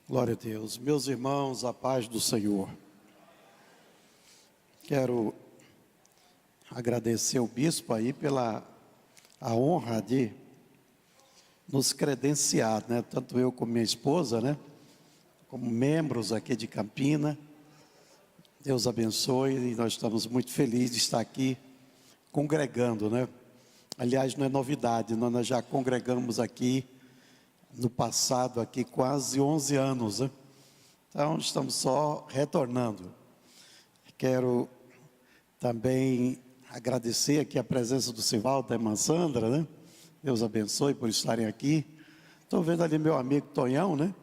Glória a Deus. Meus irmãos, a paz do Senhor. Quero agradecer ao bispo aí pela a honra de nos credenciar, né? Tanto eu como minha esposa, né? Como membros aqui de Campina. Deus abençoe e nós estamos muito felizes de estar aqui congregando, né? Aliás, não é novidade, nós já congregamos aqui no passado, aqui quase 11 anos, né? Então estamos só retornando. Quero também agradecer aqui a presença do Sivaldo, da irmã Sandra, né? Deus abençoe por estarem aqui. Estou vendo ali meu amigo Tonhão, né?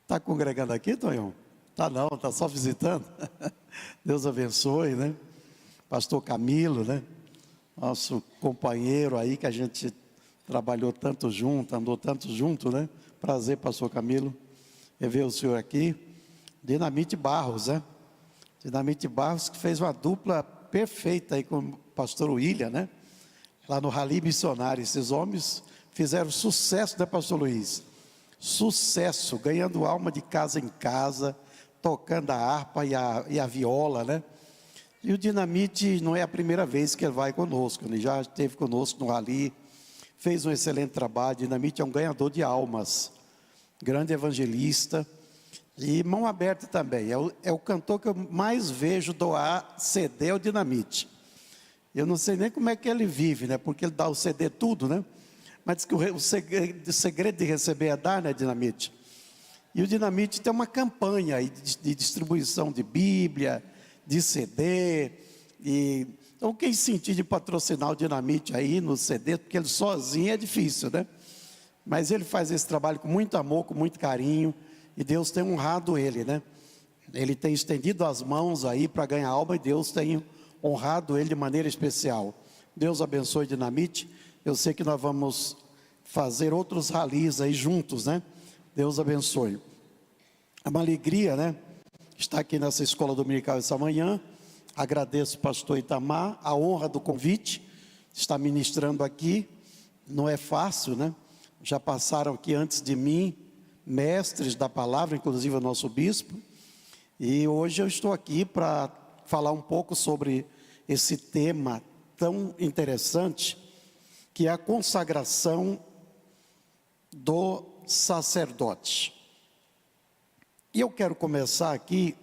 Está congregando aqui, Tonhão? Tá não, está só visitando. Deus abençoe, né? Pastor Camilo, né? Nosso companheiro aí que a gente trabalhou tanto junto, andou tanto junto, né? Prazer, pastor Camilo, rever o senhor aqui. Dinamite Barros, né? Dinamite Barros que fez uma dupla perfeita aí com o pastor William, né? Lá no Rally Missionário. Esses homens fizeram sucesso, né, pastor Luiz? Sucesso, ganhando alma de casa em casa, tocando a harpa e a viola, né? E o Dinamite não é a primeira vez que ele vai conosco, ele já esteve conosco no Rally, fez um excelente trabalho. Dinamite é um ganhador de almas, grande evangelista e mão aberta também. É o cantor que eu mais vejo doar CD ao Dinamite. Eu não sei nem como é que ele vive, né? Porque ele dá o CD tudo, né? Mas diz que o segredo de receber é dar, né, Dinamite? E o Dinamite tem uma campanha aí de distribuição de Bíblia, de CD, então quem sentir de patrocinar o Dinamite aí no CD, porque ele sozinho é difícil, né? Mas ele faz esse trabalho com muito amor, com muito carinho, e Deus tem honrado ele, né? Ele tem estendido as mãos aí para ganhar alma, e Deus tem honrado ele de maneira especial. Deus abençoe o Dinamite. Eu sei que nós vamos fazer outros ralis aí juntos, né? Deus abençoe. É uma alegria, né? Estar aqui nessa escola dominical essa manhã. Agradeço ao pastor Itamar a honra do convite, estar ministrando aqui. Não é fácil, né? Já passaram aqui antes de mim mestres da palavra, inclusive o nosso bispo. E hoje eu estou aqui para falar um pouco sobre esse tema tão interessante, que é a consagração do sacerdote. E eu quero começar aqui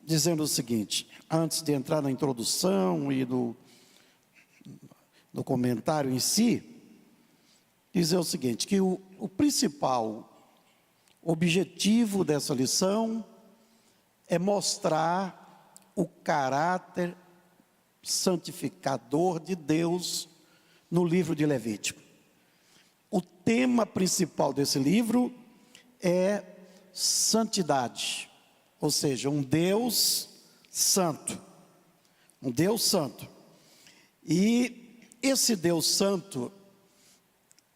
dizendo o seguinte, antes de entrar na introdução e no comentário em si, dizer o seguinte, que o principal objetivo dessa lição é mostrar o caráter santificador de Deus no livro de Levítico. O tema principal desse livro é santidade, ou seja, um Deus santo, um Deus santo. E esse Deus santo,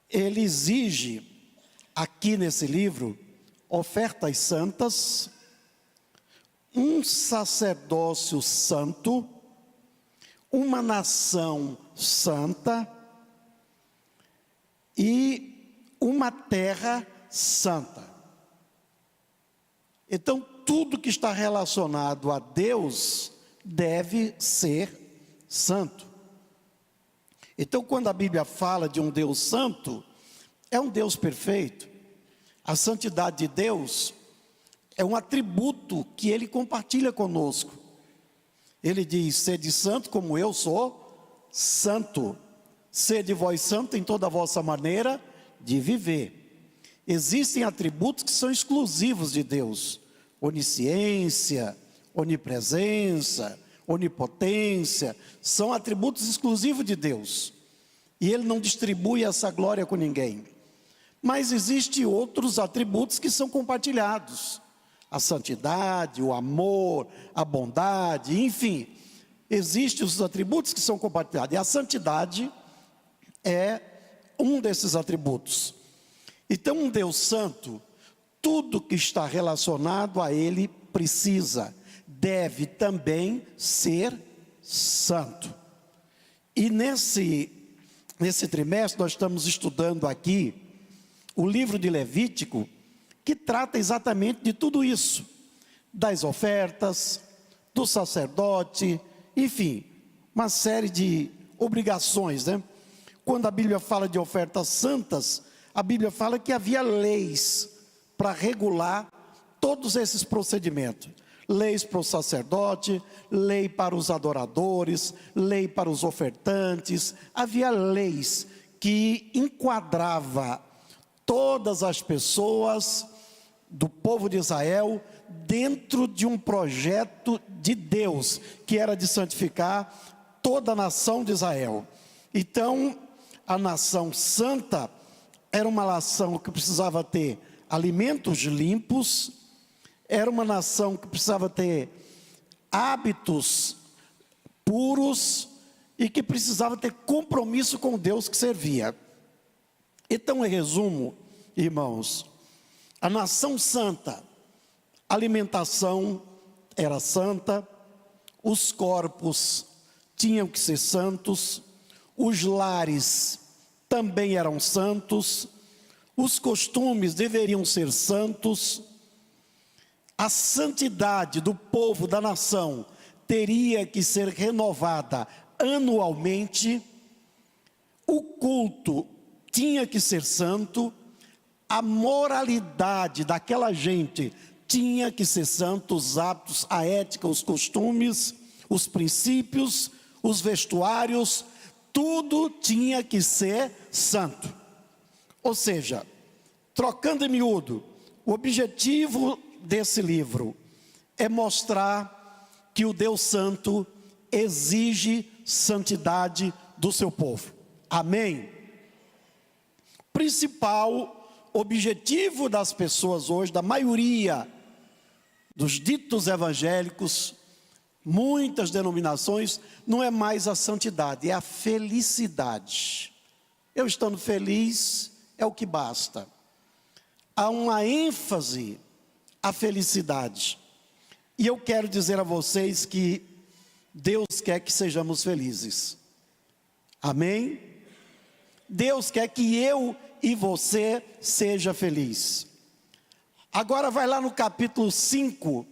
ele exige aqui nesse livro ofertas santas, um sacerdócio santo, uma nação santa e uma terra santa. Então, tudo que está relacionado a Deus deve ser santo. Então, quando a Bíblia fala de um Deus santo, é um Deus perfeito. A santidade de Deus é um atributo que Ele compartilha conosco. Ele diz, sede santo como eu sou santo. Sede vós santo em toda a vossa maneira de viver. Existem atributos que são exclusivos de Deus. Onisciência, onipresença, onipotência, são atributos exclusivos de Deus. E Ele não distribui essa glória com ninguém. Mas existem outros atributos que são compartilhados. A santidade, o amor, a bondade, enfim. Existem os atributos que são compartilhados. E a santidade é um desses atributos. Então, um Deus santo, tudo que está relacionado a Ele precisa, deve também ser santo. E nesse trimestre nós estamos estudando aqui o livro de Levítico, que trata exatamente de tudo isso, das ofertas, do sacerdote, enfim, uma série de obrigações, né? Quando a Bíblia fala de ofertas santas, a Bíblia fala que havia leis para regular todos esses procedimentos. Leis para o sacerdote, lei para os adoradores, lei para os ofertantes. Havia leis que enquadrava todas as pessoas do povo de Israel dentro de um projeto de Deus, que era de santificar toda a nação de Israel. Então, a nação santa era uma nação que precisava ter alimentos limpos, era uma nação que precisava ter hábitos puros e que precisava ter compromisso com Deus que servia. Então, em resumo, irmãos, a nação santa, a alimentação era santa, os corpos tinham que ser santos, os lares também eram santos, os costumes deveriam ser santos, a santidade do povo, da nação, teria que ser renovada anualmente, o culto tinha que ser santo, a moralidade daquela gente tinha que ser santo, os hábitos, a ética, os costumes, os princípios, os vestuários, tudo tinha que ser santo. Ou seja, trocando em miúdo, o objetivo desse livro é mostrar que o Deus Santo exige santidade do seu povo. Amém? Principal objetivo das pessoas hoje, da maioria dos ditos evangélicos, muitas denominações, não é mais a santidade, é a felicidade. Eu estando feliz é o que basta. Há uma ênfase à felicidade. E eu quero dizer a vocês que Deus quer que sejamos felizes. Amém? Deus quer que eu e você seja feliz. Agora vai lá no capítulo 5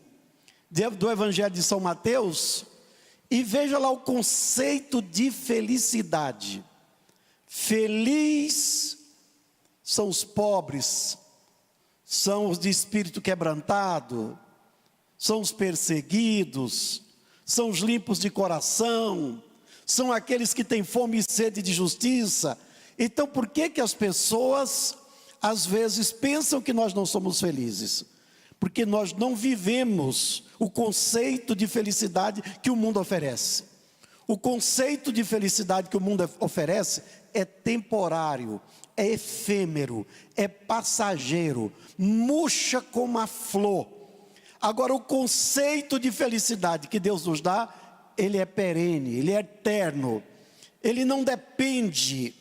do Evangelho de São Mateus e veja lá o conceito de felicidade. Feliz são os pobres, são os de espírito quebrantado, são os perseguidos, são os limpos de coração, são aqueles que têm fome e sede de justiça. Então, por que as pessoas, às vezes, pensam que nós não somos felizes? Porque nós não vivemos o conceito de felicidade que o mundo oferece. O conceito de felicidade que o mundo oferece é temporário, é efêmero, é passageiro, murcha como a flor. Agora, o conceito de felicidade que Deus nos dá, ele é perene, ele é eterno. Ele não depende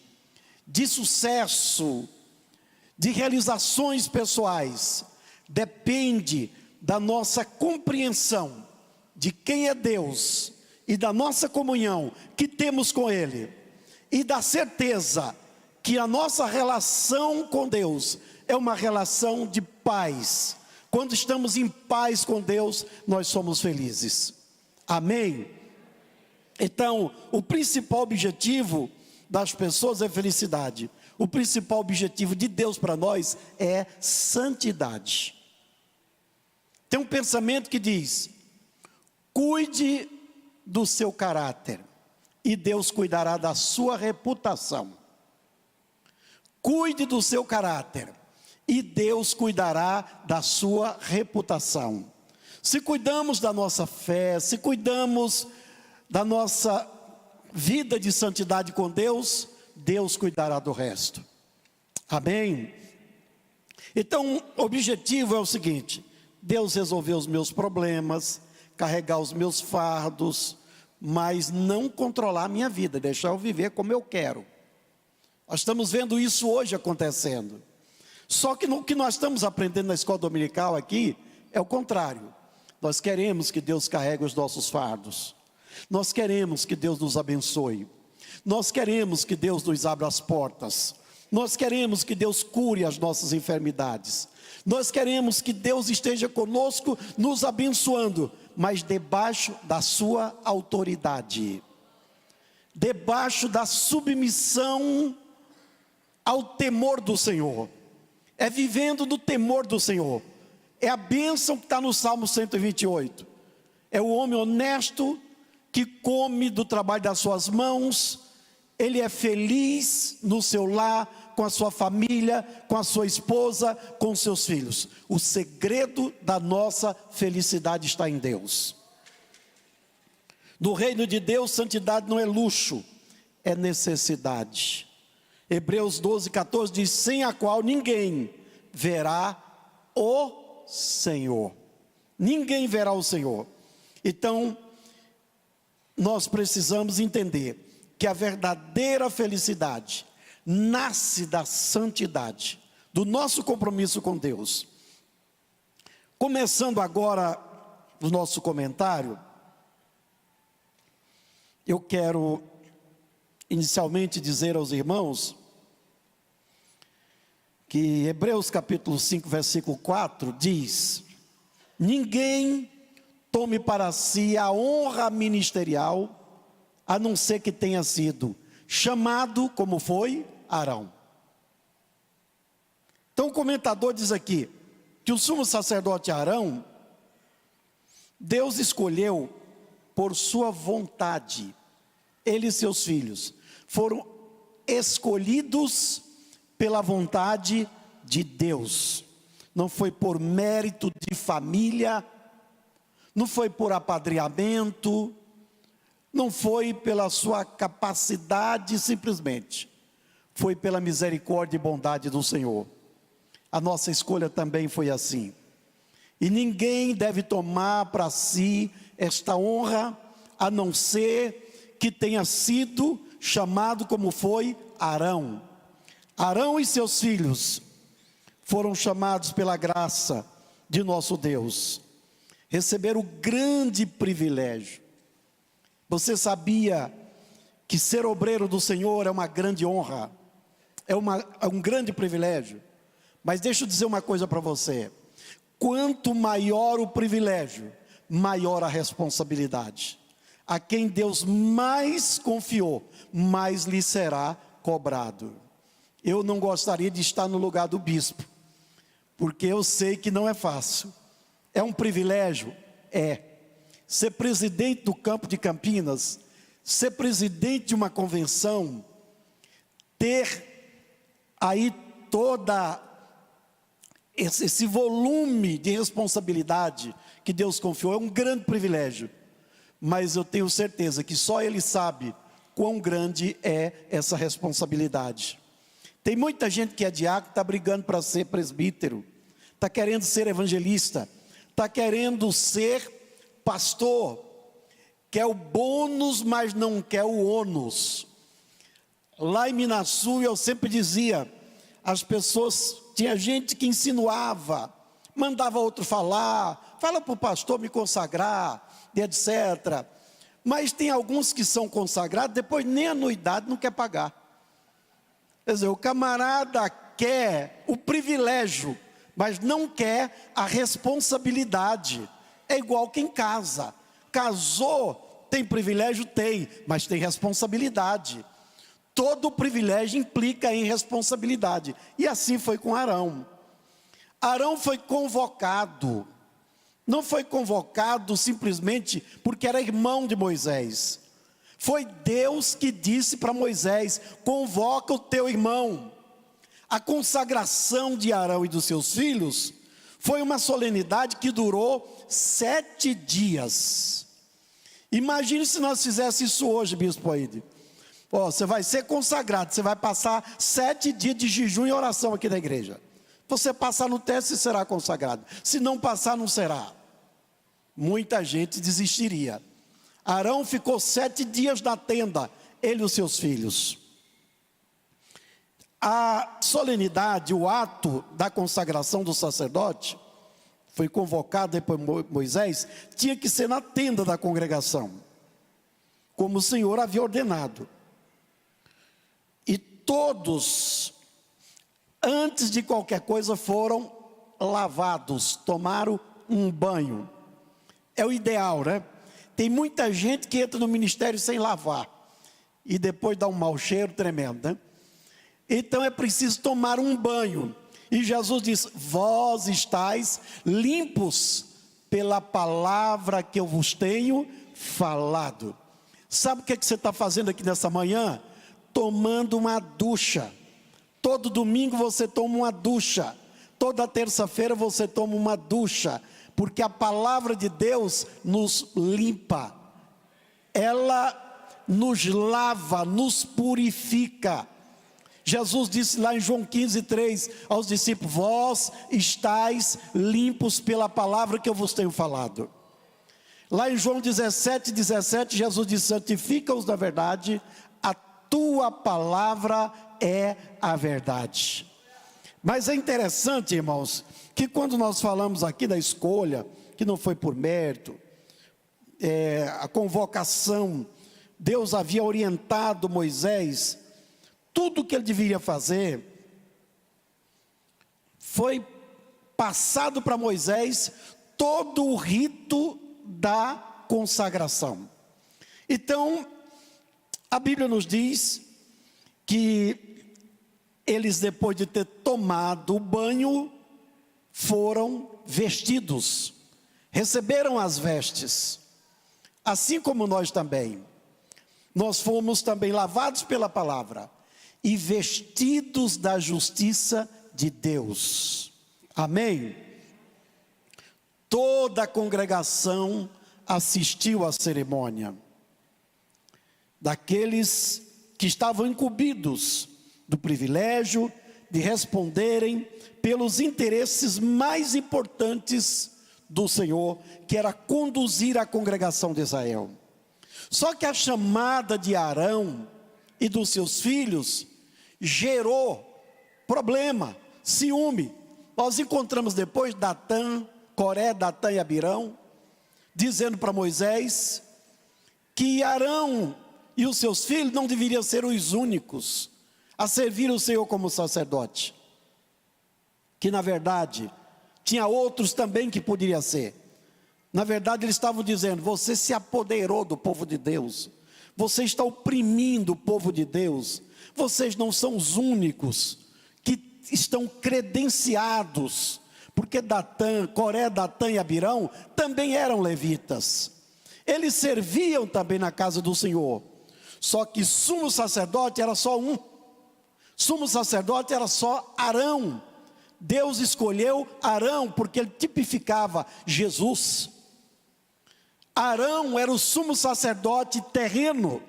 de sucesso, de realizações pessoais. Depende da nossa compreensão de quem é Deus e da nossa comunhão que temos com Ele. E da certeza que a nossa relação com Deus é uma relação de paz. Quando estamos em paz com Deus, nós somos felizes. Amém? Então, o principal objetivo das pessoas é felicidade. O principal objetivo de Deus para nós é santidade. Tem um pensamento que diz: cuide do seu caráter e Deus cuidará da sua reputação. Cuide do seu caráter e Deus cuidará da sua reputação. Se cuidamos da nossa fé, se cuidamos da nossa vida de santidade com Deus, Deus cuidará do resto. Amém? Então, o objetivo é o seguinte: Deus resolver os meus problemas, carregar os meus fardos, mas não controlar a minha vida, deixar eu viver como eu quero. Nós estamos vendo isso hoje acontecendo. Só que o que nós estamos aprendendo na escola dominical aqui é o contrário. Nós queremos que Deus carregue os nossos fardos. Nós queremos que Deus nos abençoe. Nós queremos que Deus nos abra as portas. Nós queremos que Deus cure as nossas enfermidades. Nós queremos que Deus esteja conosco, nos abençoando, mas debaixo da sua autoridade, debaixo da submissão ao temor do Senhor. É vivendo no temor do Senhor. É a bênção que está no Salmo 128. É o homem honesto que come do trabalho das suas mãos. Ele é feliz no seu lar, com a sua família, com a sua esposa, com seus filhos. O segredo da nossa felicidade está em Deus. No reino de Deus, santidade não é luxo, é necessidade. Hebreus 12:14 diz: sem a qual ninguém verá o Senhor. Ninguém verá o Senhor. Então, nós precisamos entender que a verdadeira felicidade nasce da santidade, do nosso compromisso com Deus. Começando agora o nosso comentário, eu quero inicialmente dizer aos irmãos que Hebreus capítulo 5, versículo 4 diz: ninguém tome para si a honra ministerial, a não ser que tenha sido chamado, como foi Arão. Então o comentador diz aqui, que o sumo sacerdote Arão, Deus escolheu por sua vontade. Ele e seus filhos foram escolhidos pela vontade de Deus. Não foi por mérito de família, não foi por apadrinhamento, não foi pela sua capacidade simplesmente. Foi pela misericórdia e bondade do Senhor. A nossa escolha também foi assim. E ninguém deve tomar para si esta honra, a não ser que tenha sido chamado como foi Arão. Arão e seus filhos foram chamados pela graça de nosso Deus. Receberam o grande privilégio. Você sabia que ser obreiro do Senhor é uma grande honra? É um grande privilégio. Mas deixa eu dizer uma coisa para você. Quanto maior o privilégio, maior a responsabilidade. A quem Deus mais confiou, mais lhe será cobrado. Eu não gostaria de estar no lugar do bispo, porque eu sei que não é fácil. É um privilégio? É. Ser presidente do campo de Campinas, ser presidente de uma convenção, ter aí toda esse volume de responsabilidade que Deus confiou, é um grande privilégio. Mas eu tenho certeza que só Ele sabe quão grande é essa responsabilidade. Tem muita gente que é diácono, está brigando para ser presbítero, está querendo ser evangelista, está querendo ser pastor, quer o bônus, mas não quer o ônus. Lá em Minasul, eu sempre dizia, as pessoas, tinha gente que insinuava, mandava outro falar, fala para o pastor me consagrar, e etc. Mas tem alguns que são consagrados, depois nem anuidade não quer pagar. Quer dizer, o camarada quer o privilégio, mas não quer a responsabilidade. É igual quem casa. Casou, tem privilégio? Tem, mas tem responsabilidade. Todo privilégio implica em responsabilidade. E assim foi com Arão. Arão foi convocado. Não foi convocado simplesmente porque era irmão de Moisés. Foi Deus que disse para Moisés: convoca o teu irmão. A consagração de Arão e dos seus filhos foi uma solenidade que durou 7 dias. Imagine se nós fizéssemos isso hoje, bispo Aide. Você vai ser consagrado, você vai passar 7 dias de jejum e oração aqui na igreja. Você passar no teste, você será consagrado. Se não passar, não será. Muita gente desistiria. Arão ficou 7 dias na tenda, ele e os seus filhos. A solenidade, o ato da consagração do sacerdote, foi convocado depois Moisés, tinha que ser na tenda da congregação, como o Senhor havia ordenado. E todos antes de qualquer coisa, foram lavados, tomaram um banho. É o ideal, né? Tem muita gente que entra no ministério sem lavar, e depois dá um mau cheiro tremendo, né? Então é preciso tomar um banho. E Jesus diz: vós estáis limpos pela palavra que eu vos tenho falado. Sabe o que você está fazendo aqui nessa manhã? Tomando uma ducha. Todo domingo você toma uma ducha. Toda terça-feira você toma uma ducha. Porque a palavra de Deus nos limpa. Ela nos lava, nos purifica. Jesus disse lá em João 15:3 aos discípulos: vós estáis limpos pela palavra que eu vos tenho falado. Lá em João 17:17, Jesus disse: santifica-os na verdade, a tua palavra é a verdade. Mas é interessante, irmãos, que quando nós falamos aqui da escolha, que não foi por mérito, a convocação, Deus havia orientado Moisés, tudo o que ele deveria fazer, foi passado para Moisés todo o rito da consagração. Então, a Bíblia nos diz que eles, depois de ter tomado o banho, foram vestidos, receberam as vestes, assim como nós também. Nós fomos também lavados pela palavra e vestidos da justiça de Deus. Amém? Toda a congregação assistiu à cerimônia. Daqueles que estavam incumbidos do privilégio de responderem pelos interesses mais importantes do Senhor, que era conduzir a congregação de Israel. Só que a chamada de Arão e dos seus filhos gerou problema, ciúme. Nós encontramos depois Datã, Coré, Datã e Abirão, dizendo para Moisés que Arão e os seus filhos não deveriam ser os únicos a servir o Senhor como sacerdote, que na verdade tinha outros também que poderia ser. Na verdade eles estavam dizendo: você se apoderou do povo de Deus, você está oprimindo o povo de Deus, vocês não são os únicos que estão credenciados, porque Datã, Coré, Datã e Abirão também eram levitas, eles serviam também na casa do Senhor, só que sumo sacerdote era só um, sumo sacerdote era só Arão. Deus escolheu Arão porque ele tipificava Jesus. Arão era o sumo sacerdote terreno,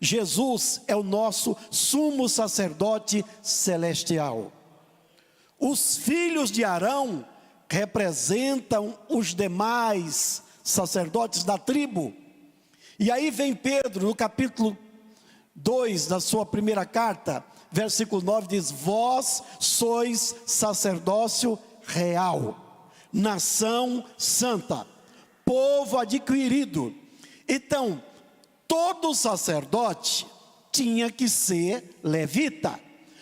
Jesus é o nosso sumo sacerdote celestial. Os filhos de Arão representam os demais sacerdotes da tribo. E aí vem Pedro, no capítulo 2 da sua primeira carta, versículo 9, diz: vós sois sacerdócio real, nação santa, povo adquirido. Então, todo sacerdote tinha que ser levita,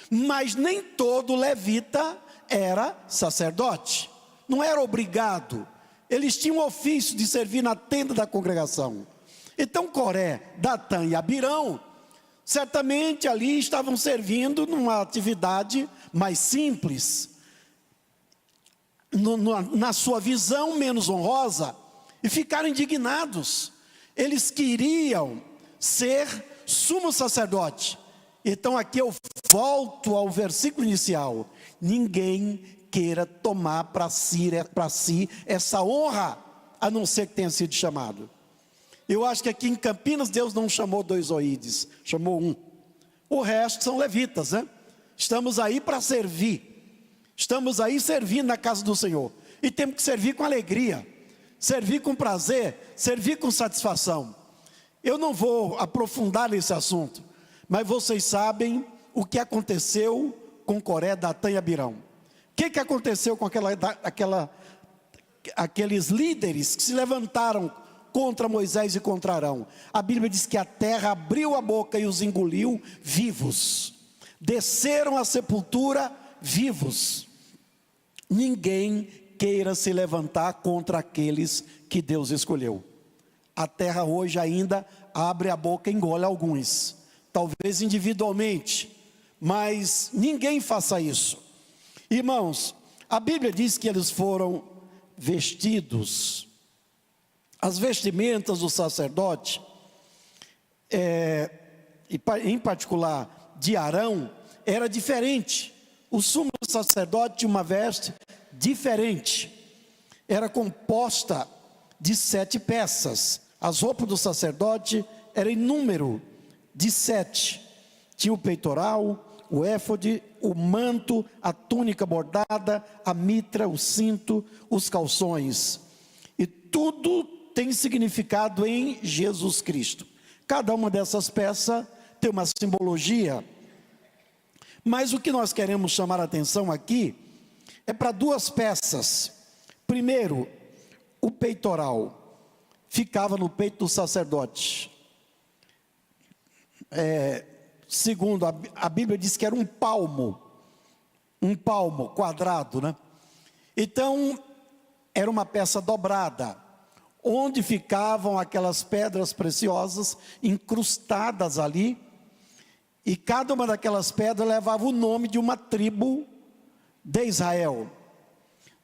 mas nem todo levita era sacerdote, não era obrigado. Eles tinham o ofício de servir na tenda da congregação. Então Coré, Datã e Abirão, certamente ali estavam servindo numa atividade mais simples, na sua visão menos honrosa, e ficaram indignados. Eles queriam ser sumo sacerdote. Então aqui eu volto ao versículo inicial: ninguém queira tomar para si essa honra, a não ser que tenha sido chamado. Eu acho que aqui em Campinas Deus não chamou 2 oídes, chamou um. O resto são levitas, né? Estamos aí para servir, estamos aí servindo na casa do Senhor, e temos que servir com alegria, servir com prazer, servir com satisfação. Eu não vou aprofundar nesse assunto, mas vocês sabem o que aconteceu com Coré, Datã e Abirão. O que aconteceu com aqueles líderes que se levantaram contra Moisés e contra Arão? A Bíblia diz que a terra abriu a boca e os engoliu vivos. Desceram à sepultura vivos. Ninguém queira se levantar contra aqueles que Deus escolheu. A terra hoje ainda abre a boca e engole alguns, talvez individualmente, mas ninguém faça isso. Irmãos, a Bíblia diz que eles foram vestidos. As vestimentas do sacerdote, em particular de Arão, era diferente. O sumo sacerdote tinha uma veste diferente, era composta de 7 peças. As roupas do sacerdote eram em número de 7. Tinha o peitoral, o éfode, o manto, a túnica bordada, a mitra, o cinto, os calções. E tudo tem significado em Jesus Cristo. Cada uma dessas peças tem uma simbologia. Mas o que nós queremos chamar a atenção aqui é para 2 peças. Primeiro, o peitoral ficava no peito do sacerdote. Segundo, a Bíblia diz que era um palmo quadrado, né? Então, era uma peça dobrada, onde ficavam aquelas pedras preciosas incrustadas ali, e cada uma daquelas pedras levava o nome de uma tribo de Israel.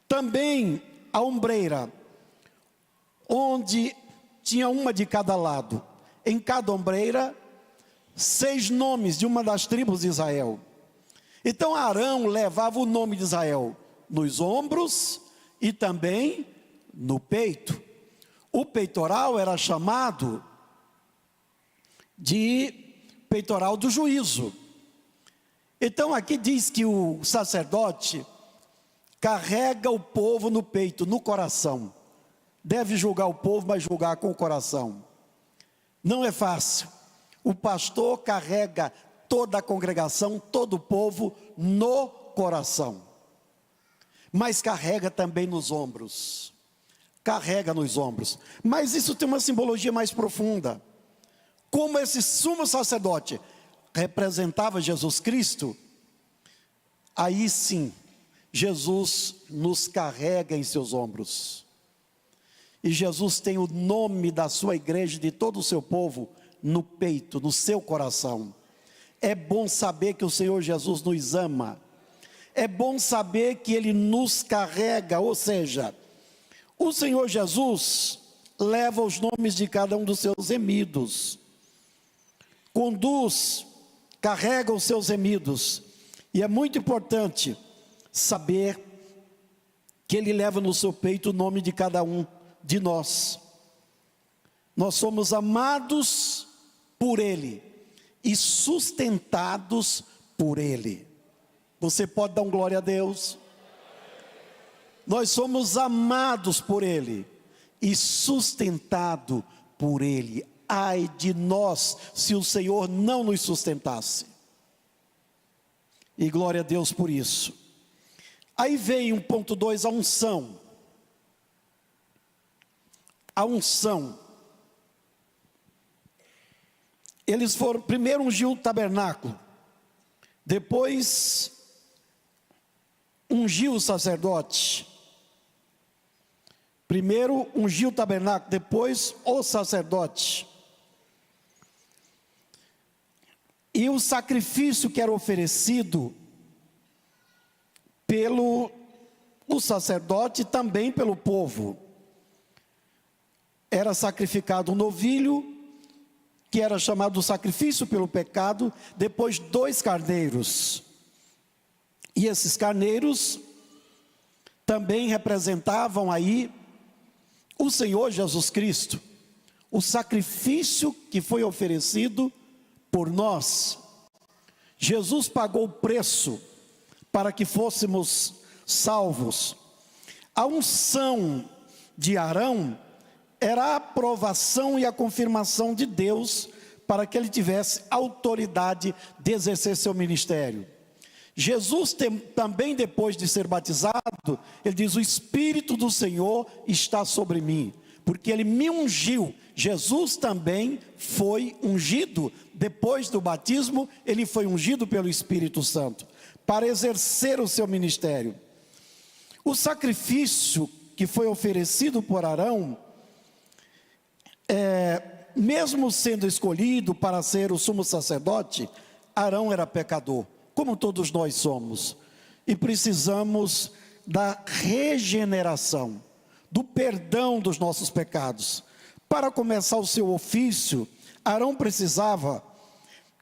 Também a ombreira, onde tinha uma de cada lado. Em cada ombreira, 6 nomes de uma das tribos de Israel. Então Arão levava o nome de Israel nos ombros e também no peito. O peitoral era chamado de peitoral do juízo. Então aqui diz que o sacerdote carrega o povo no peito, no coração. Deve julgar o povo, mas julgar com o coração. Não é fácil. O pastor carrega toda a congregação, todo o povo no coração. Mas carrega também nos ombros. Carrega nos ombros. Mas isso tem uma simbologia mais profunda. Como esse sumo sacerdote representava Jesus Cristo, aí sim, Jesus nos carrega em seus ombros. E Jesus tem o nome da sua igreja, de todo o seu povo, no peito, no seu coração. É bom saber que o Senhor Jesus nos ama. É bom saber que Ele nos carrega, ou seja, o Senhor Jesus leva os nomes de cada um dos seus remidos. Conduz, carrega os seus remidos. E é muito importante saber que Ele leva no seu peito o nome de cada um de nós. Nós somos amados por Ele e sustentados por Ele. Você pode dar um glória a Deus? Nós somos amados por Ele e sustentado por Ele. Ai de nós se o Senhor não nos sustentasse. E glória a Deus por isso. Aí vem 1.2, a unção. A unção. Eles foram, primeiro ungiu o tabernáculo, depois ungiu o sacerdote. Primeiro ungiu o tabernáculo, depois o sacerdote. E o sacrifício que era oferecido pelo o sacerdote, também pelo povo, era sacrificado um novilho, que era chamado sacrifício pelo pecado, depois 2 carneiros. E esses carneiros também representavam aí o Senhor Jesus Cristo, o sacrifício que foi oferecido por nós. Jesus pagou o preço para que fôssemos salvos. A unção de Arão era a aprovação e a confirmação de Deus para que ele tivesse autoridade de exercer seu ministério. Jesus também, depois de ser batizado, ele diz: o Espírito do Senhor está sobre mim, porque ele me ungiu. Jesus também foi ungido, depois do batismo, ele foi ungido pelo Espírito Santo, para exercer o seu ministério. O sacrifício que foi oferecido por Arão, mesmo sendo escolhido para ser o sumo sacerdote, Arão era pecador, como todos nós somos, e precisamos da regeneração, do perdão dos nossos pecados. Para começar o seu ofício, Arão precisava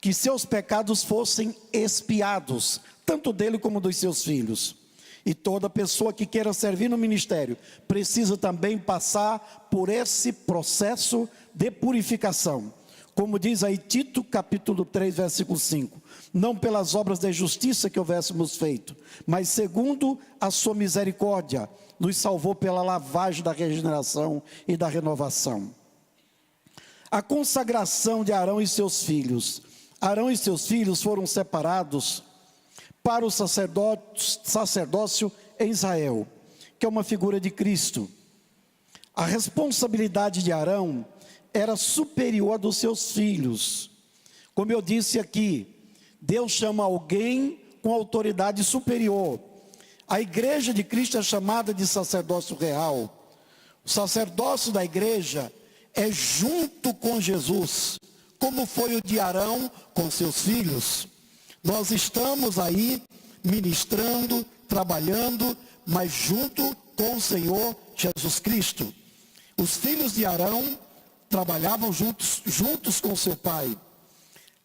que seus pecados fossem expiados, tanto dele como dos seus filhos. E toda pessoa que queira servir no ministério precisa também passar por esse processo de purificação. Como diz aí Tito capítulo 3, versículo 5. Não pelas obras de justiça que houvéssemos feito, mas segundo a sua misericórdia, nos salvou pela lavagem da regeneração e da renovação. A consagração de Arão e seus filhos. Arão e seus filhos foram separados para o sacerdócio em Israel, que é uma figura de Cristo. A responsabilidade de Arão era superior à dos seus filhos. Como eu disse aqui, Deus chama alguém com autoridade superior. A igreja de Cristo é chamada de sacerdócio real. O sacerdócio da igreja é junto com Jesus, como foi o de Arão com seus filhos. Nós estamos aí ministrando, trabalhando, mas junto com o Senhor Jesus Cristo. Os filhos de Arão trabalhavam juntos com seu pai.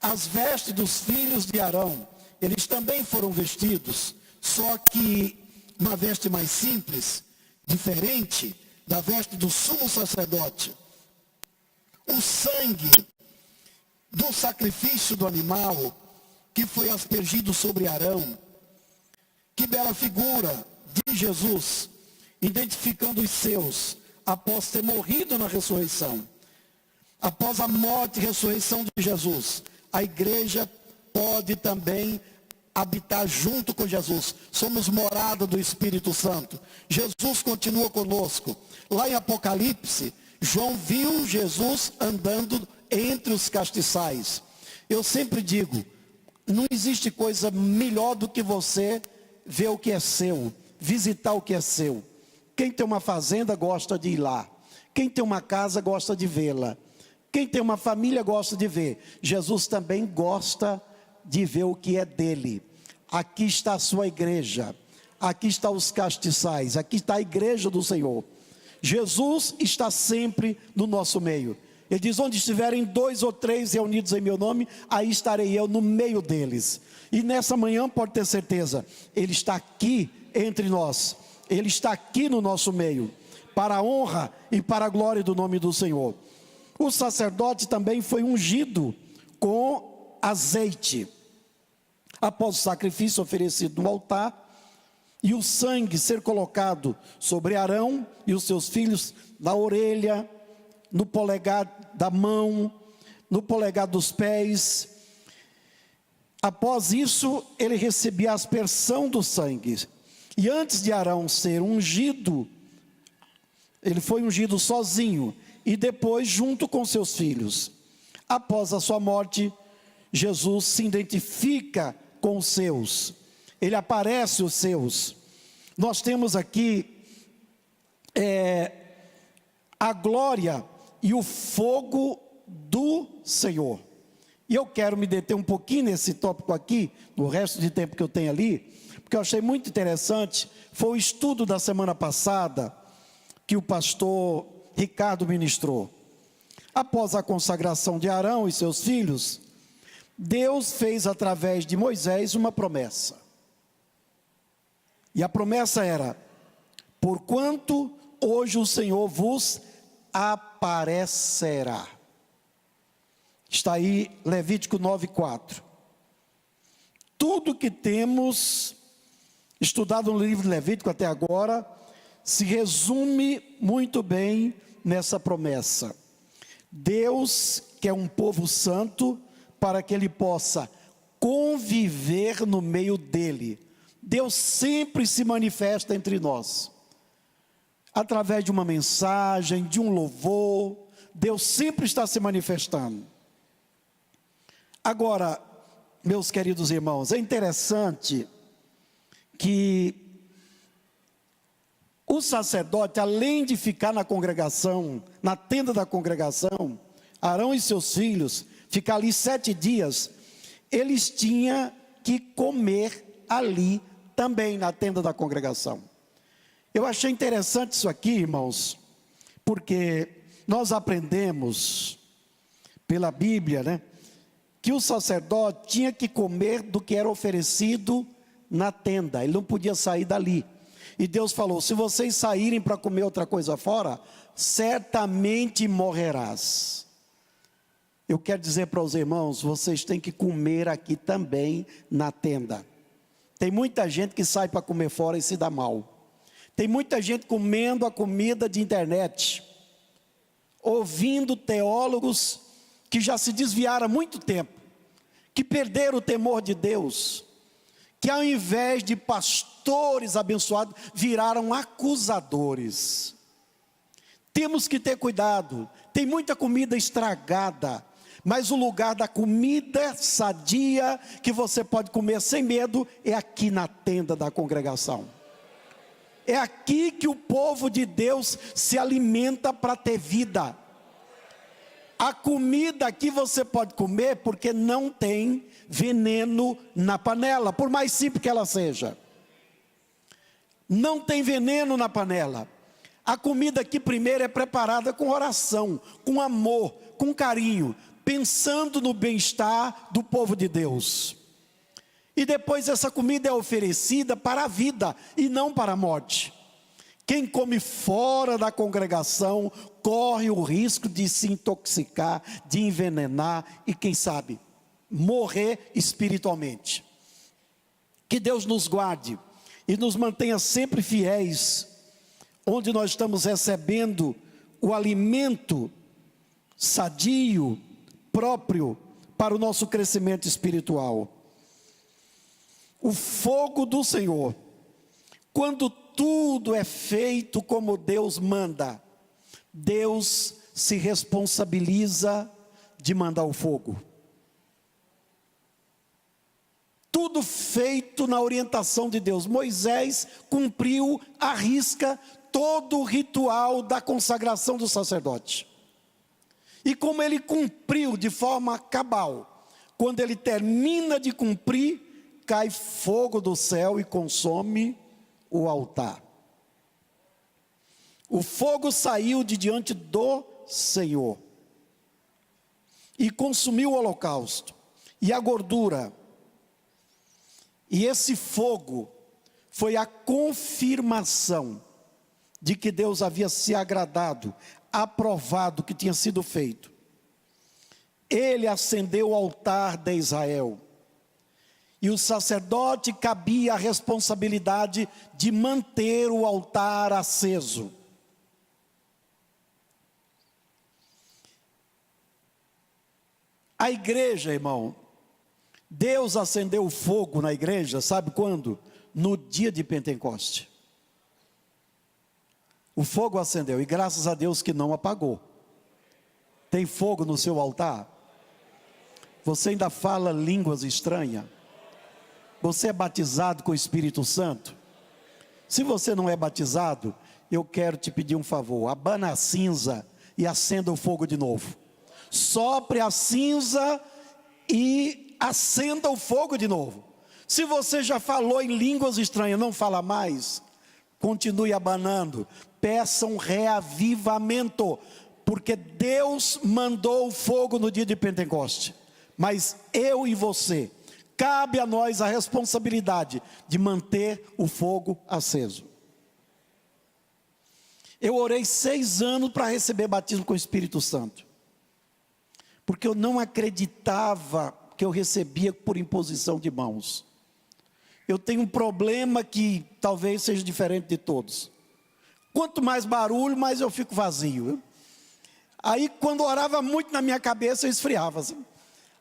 As vestes dos filhos de Arão, eles também foram vestidos, só que uma veste mais simples, diferente da veste do sumo sacerdote. O sangue do sacrifício do animal que foi aspergido sobre Arão, que bela figura de Jesus, identificando os seus, após ter morrido na ressurreição. Após a morte e ressurreição de Jesus, a igreja pode também habitar junto com Jesus. Somos morada do Espírito Santo. Jesus continua conosco. Lá em Apocalipse, João viu Jesus andando entre os castiçais. Eu sempre digo, não existe coisa melhor do que você ver o que é seu, visitar o que é seu. Quem tem uma fazenda gosta de ir lá. Quem tem uma casa gosta de vê-la. Quem tem uma família gosta de ver. Jesus também gosta de ver o que é dele. Aqui está a sua igreja. Aqui estão os castiçais. Aqui está a igreja do Senhor. Jesus está sempre no nosso meio. Ele diz, onde estiverem 2 ou 3 reunidos em meu nome, aí estarei eu no meio deles. E nessa manhã, pode ter certeza, Ele está aqui entre nós. Ele está aqui no nosso meio, para a honra e para a glória do nome do Senhor. O sacerdote também foi ungido com azeite. Após o sacrifício oferecido no altar, e o sangue ser colocado sobre Arão e os seus filhos, na orelha, no polegar da mão, no polegar dos pés. Após isso, ele recebia a aspersão do sangue. E antes de Arão ser ungido, ele foi ungido sozinho, e depois junto com seus filhos. Após a sua morte, Jesus se identifica com os seus. Ele aparece os seus. Nós temos aqui a glória e o fogo do Senhor. E eu quero me deter um pouquinho nesse tópico aqui, no resto de tempo que eu tenho ali, porque eu achei muito interessante. Foi o estudo da semana passada que o pastor Ricardo ministrou. Após a consagração de Arão e seus filhos, Deus fez através de Moisés uma promessa. E a promessa era: porquanto hoje o Senhor vos aparecerá. Está aí Levítico 9:4. Tudo que temos estudado no livro de Levítico até agora se resume muito bem nessa promessa. Deus quer um povo santo para que ele possa conviver no meio dele. Deus sempre se manifesta entre nós, através de uma mensagem, de um louvor. Deus sempre está se manifestando. Agora, meus queridos irmãos, é interessante que o sacerdote, além de ficar na congregação, na tenda da congregação, Arão e seus filhos, ficar ali 7 dias, eles tinham que comer ali também na tenda da congregação. Eu achei interessante isso aqui, irmãos, porque nós aprendemos pela Bíblia, né, que o sacerdote tinha que comer do que era oferecido na tenda, ele não podia sair dali. E Deus falou: se vocês saírem para comer outra coisa fora, certamente morrerás. Eu quero dizer para os irmãos, vocês têm que comer aqui também na tenda. Tem muita gente que sai para comer fora e se dá mal. Tem muita gente comendo a comida de internet, ouvindo teólogos que já se desviaram há muito tempo, que perderam o temor de Deus, que ao invés de pastores abençoados, viraram acusadores. Temos que ter cuidado. Tem muita comida estragada, mas o lugar da comida sadia, que você pode comer sem medo, é aqui na tenda da congregação. É aqui que o povo de Deus se alimenta para ter vida. A comida aqui você pode comer porque não tem veneno na panela, por mais simples que ela seja. Não tem veneno na panela. A comida aqui primeiro é preparada com oração, com amor, com carinho, pensando no bem-estar do povo de Deus. E depois essa comida é oferecida para a vida e não para a morte. Quem come fora da congregação corre o risco de se intoxicar, de envenenar e, quem sabe, morrer espiritualmente. Que Deus nos guarde e nos mantenha sempre fiéis, onde nós estamos recebendo o alimento sadio, próprio, para o nosso crescimento espiritual. O fogo do Senhor, quando tudo é feito como Deus manda, Deus se responsabiliza de mandar o fogo. Tudo feito na orientação de Deus. Moisés cumpriu à risca todo o ritual da consagração do sacerdote. E como ele cumpriu de forma cabal, quando ele termina de cumprir, cai fogo do céu e consome o altar. O fogo saiu de diante do Senhor e consumiu o holocausto e a gordura. E esse fogo foi a confirmação de que Deus havia se agradado, aprovado o que tinha sido feito. Ele acendeu o altar de Israel. E o sacerdote cabia a responsabilidade de manter o altar aceso. A igreja, irmão, Deus acendeu o fogo na igreja, sabe quando? No dia de Pentecoste. O fogo acendeu, e graças a Deus que não apagou. Tem fogo no seu altar? Você ainda fala línguas estranhas? Você é batizado com o Espírito Santo? Se você não é batizado, eu quero te pedir um favor: abana a cinza e acenda o fogo de novo. Sopre a cinza e acenda o fogo de novo. Se você já falou em línguas estranhas, não fala mais, continue abanando. Peça um reavivamento, porque Deus mandou o fogo no dia de Pentecoste, mas eu e você, cabe a nós a responsabilidade de manter o fogo aceso. Eu orei 6 anos para receber batismo com o Espírito Santo, porque eu não acreditava que eu recebia por imposição de mãos. Eu tenho um problema que talvez seja diferente de todos. Quanto mais barulho, mais eu fico vazio. Aí quando orava muito na minha cabeça, eu esfriava assim.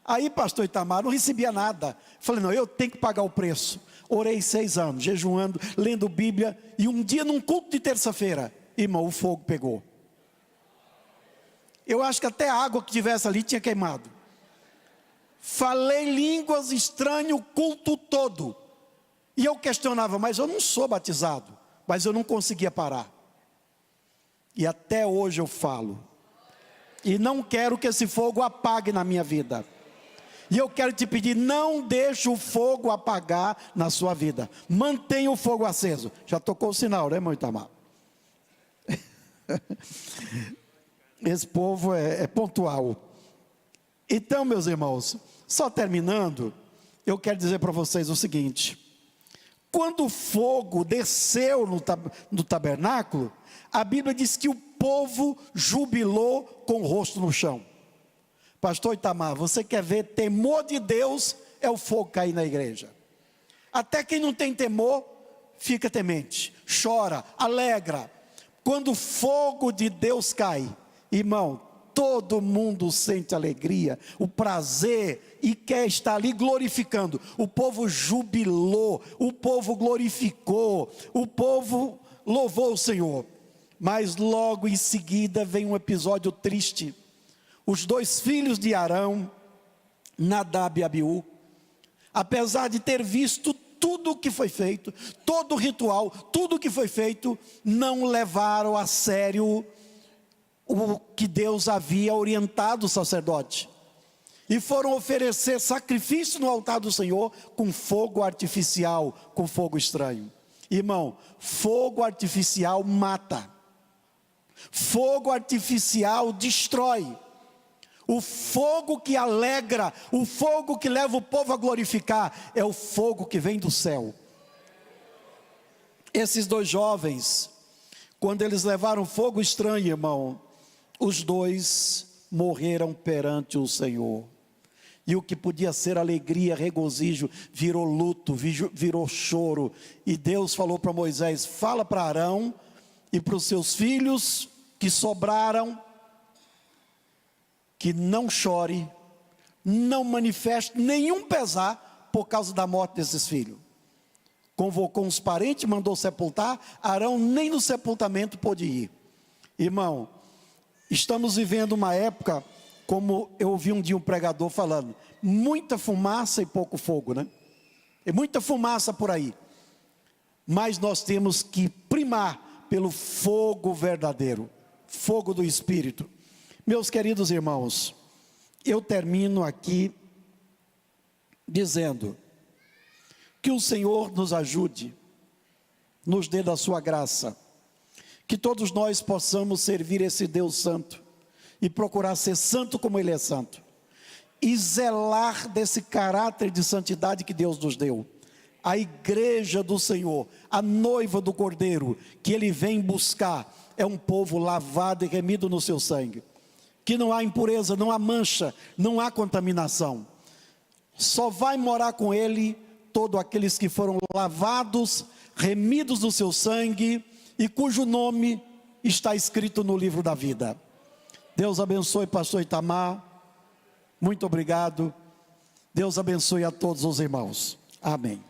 Aí, pastor Itamar, não recebia nada. Falei, não, eu tenho que pagar o preço. Orei 6 anos, jejuando, lendo Bíblia. E um dia, num culto de terça-feira, irmão, o fogo pegou. Eu acho que até a água que tivesse ali tinha queimado. Falei línguas estranhas o culto todo. E eu questionava, mas eu não sou batizado, mas eu não conseguia parar. E até hoje eu falo, e não quero que esse fogo apague na minha vida. E eu quero te pedir, não deixe o fogo apagar na sua vida. Mantenha o fogo aceso. Já tocou o sinal, né, irmão Itamar? Esse povo é pontual. Então, meus irmãos, só terminando, eu quero dizer para vocês o seguinte: quando o fogo desceu no tabernáculo, a Bíblia diz que o povo jubilou com o rosto no chão. Pastor Itamar, você quer ver temor de Deus? É o fogo cair na igreja. Até quem não tem temor, fica temente, chora, alegra. Quando o fogo de Deus cai, irmão, todo mundo sente alegria, o prazer, e quer estar ali glorificando. O povo jubilou, o povo glorificou, o povo louvou o Senhor. Mas logo em seguida vem um episódio triste. Os 2 filhos de Arão, Nadab e Abiú, apesar de ter visto tudo o que foi feito, todo o ritual, tudo o que foi feito, não levaram a sério o que Deus havia orientado o sacerdote. E foram oferecer sacrifício no altar do Senhor com fogo artificial, com fogo estranho. Irmão, fogo artificial mata. Fogo artificial destrói. O fogo que alegra, o fogo que leva o povo a glorificar, é o fogo que vem do céu. Esses 2 jovens, quando eles levaram fogo estranho, irmão, os 2 morreram perante o Senhor. E o que podia ser alegria, regozijo, virou luto, virou choro. E Deus falou para Moisés: fala para Arão e para os seus filhos que sobraram, que não chore, não manifeste nenhum pesar por causa da morte desses filhos. Convocou os parentes, mandou sepultar. Arão nem no sepultamento pôde ir. Irmão, estamos vivendo uma época, como eu ouvi um dia um pregador falando, muita fumaça e pouco fogo, né? E muita fumaça por aí. Mas nós temos que primar pelo fogo verdadeiro, fogo do Espírito. Meus queridos irmãos, eu termino aqui dizendo que o Senhor nos ajude, nos dê da sua graça, que todos nós possamos servir esse Deus santo e procurar ser santo como Ele é santo, e zelar desse caráter de santidade que Deus nos deu. A igreja do Senhor, a noiva do Cordeiro, que Ele vem buscar, é um povo lavado e remido no seu sangue, que não há impureza, não há mancha, não há contaminação. Só vai morar com Ele todos aqueles que foram lavados, remidos no seu sangue, e cujo nome está escrito no livro da vida. Deus abençoe pastor Itamar, muito obrigado. Deus abençoe a todos os irmãos. Amém.